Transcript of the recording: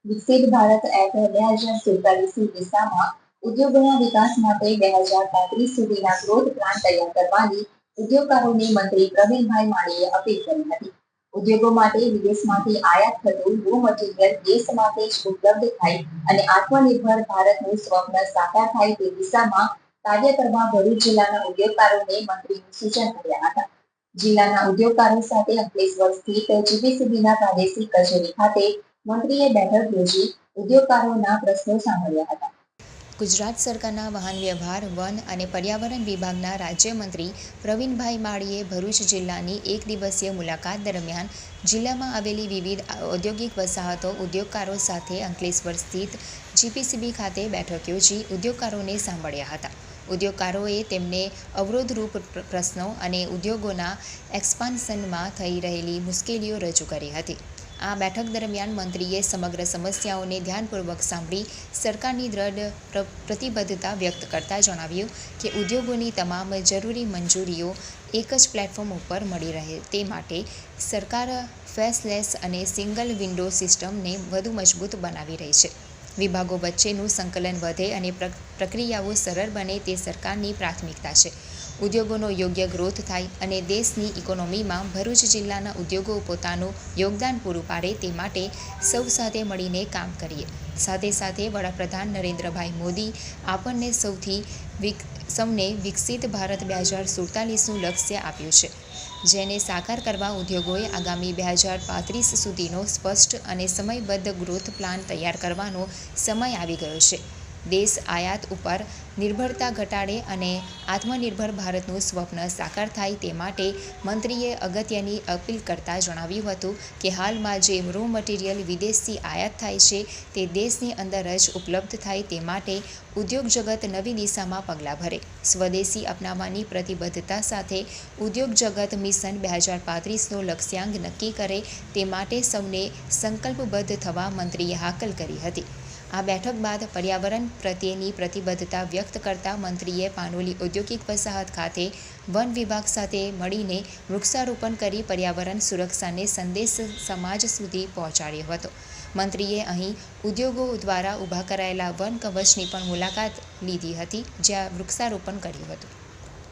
વિકસિત ભારત એક્ટ 2047ની દિશામાં ઉદ્યોગોના વિકાસ માટે 2035 સુધીના ગ્રોથ પ્લાન તૈયાર કરવાની ઉદ્યોગકારોને મંત્રી પ્રવીણભાઈ માળીએ અપીલ કરી હતી. ઉદ્યોગો માટે વિદેશમાંથી આયાત થતું રો મટીરીયલ દેશ માટે જ ઉપલબ્ધ થાય અને આત્મનિર્ભર ભારતનું સ્વપ્ન સાકાર થાય તે દિશામાં કાર્ય કરવા ભરૂચ જિલ્લાના ઉદ્યોગકારોને મંત્રીએ સૂચન કર્યા હતા. જિલ્લાના ઉદ્યોગકારો સાથે અંકલેશ્વર સ્થિત જીપીસીબીના પ્રાદેશિક કચેરી ખાતે મંત્રીએ બેઠક યોજી ઉદ્યોગકારોના પ્રશ્નો સાંભળ્યા હતા. ગુજરાત સરકારના વાહન વ્યવહાર, વન અને પર્યાવરણ વિભાગના રાજ્યમંત્રી પ્રવીણભાઈ માળીએ ભરૂચ જિલ્લાની એક દિવસીય મુલાકાત દરમિયાન જિલ્લામાં આવેલી વિવિધ ઔદ્યોગિક વસાહતો ઉદ્યોગકારો સાથે અંકલેશ્વર સ્થિત જીપીસીબી ખાતે બેઠક યોજી ઉદ્યોગકારોને સાંભળ્યા હતા. ઉદ્યોગકારોએ તેમને અવરોધરૂપ પ્રશ્નો અને ઉદ્યોગોના એક્સપાન્શનમાં થઈ રહેલી મુશ્કેલીઓ રજૂ કરી હતી. આ બેઠક દરમિયાન મંત્રીએ સમગ્ર સમસ્યાઓને ધ્યાનપૂર્વક સાંભળી સરકારની દ્રઢ પ્રતિબદ્ધતા વ્યક્ત કરતા જણાવ્યું કે ઉદ્યોગોની તમામ જરૂરી મંજૂરીઓ એક જ પ્લેટફોર્મ ઉપર મળી રહે તે માટે સરકાર ફેસલેસ અને સિંગલ વિન્ડો સિસ્ટમને વધુ મજબૂત બનાવી રહી છે. વિભાગો વચ્ચેનું સંકલન વધે અને પ્રક્રિયાઓ સરળ બને તે સરકારની પ્રાથમિકતા છે. ઉદ્યોગોનો યોગ્ય ગ્રોથ થાય અને દેશની ઇકોનોમીમાં ભરૂચ જિલ્લાના ઉદ્યોગો પોતાનું યોગદાન પૂરું પાડે તે માટે સૌ સાથે મળીને કામ કરીએ. સાથે સાથે વડાપ્રધાન નરેન્દ્રભાઈ મોદી આપણને સૌને વિકસિત ભારત 2047નું લક્ષ્ય આપ્યું છે, જેને સાકાર કરવા ઉદ્યોગોએ આગામી 2035 સુધીનો સ્પષ્ટ અને સમયબદ્ધ ગ્રોથ પ્લાન તૈયાર કરવાનો સમય આવી ગયો છે. દેશ આયાત ઉપર નિર્ભરતા ઘટાડે અને આત્મનિર્ભર ભારતનું સ્વપ્ન સાકાર થાય તે માટે મંત્રીએ અગત્યની અપીલ કરતા જણાવ્યું હતું કે હાલમાં જે રો મટીરીયલ વિદેશથી આયાત થાય છે તે દેશની અંદર જ ઉપલબ્ધ થાય તે માટે ઉદ્યોગ જગત નવી દિશામાં પગલાં ભરે, સ્વદેશી અપનાવવાની પ્રતિબદ્ધતા સાથે ઉદ્યોગ જગત મિશન 2035નો લક્ષ્યાંક નક્કી કરે તે માટે સૌને સંકલ્પબદ્ધ થવા મંત્રીએ હાકલ કરી હતી. આ બેઠક બાદ પર્યાવરણ પ્રત્યેની પ્રતિબદ્ધતા વ્યક્ત કરતા મંત્રીએ પાનોલી ઔદ્યોગિક વસાહત ખાતે વન વિભાગ સાથે મળીને વૃક્ષારોપણ કરી પર્યાવરણ સુરક્ષાને સંદેશ સમાજ સુધી પહોંચાડ્યો હતો. મંત્રીએ અહીં ઉદ્યોગો દ્વારા ઊભા કરાયેલા વન કવચની પણ મુલાકાત લીધી હતી, જ્યાં વૃક્ષારોપણ કર્યું હતું.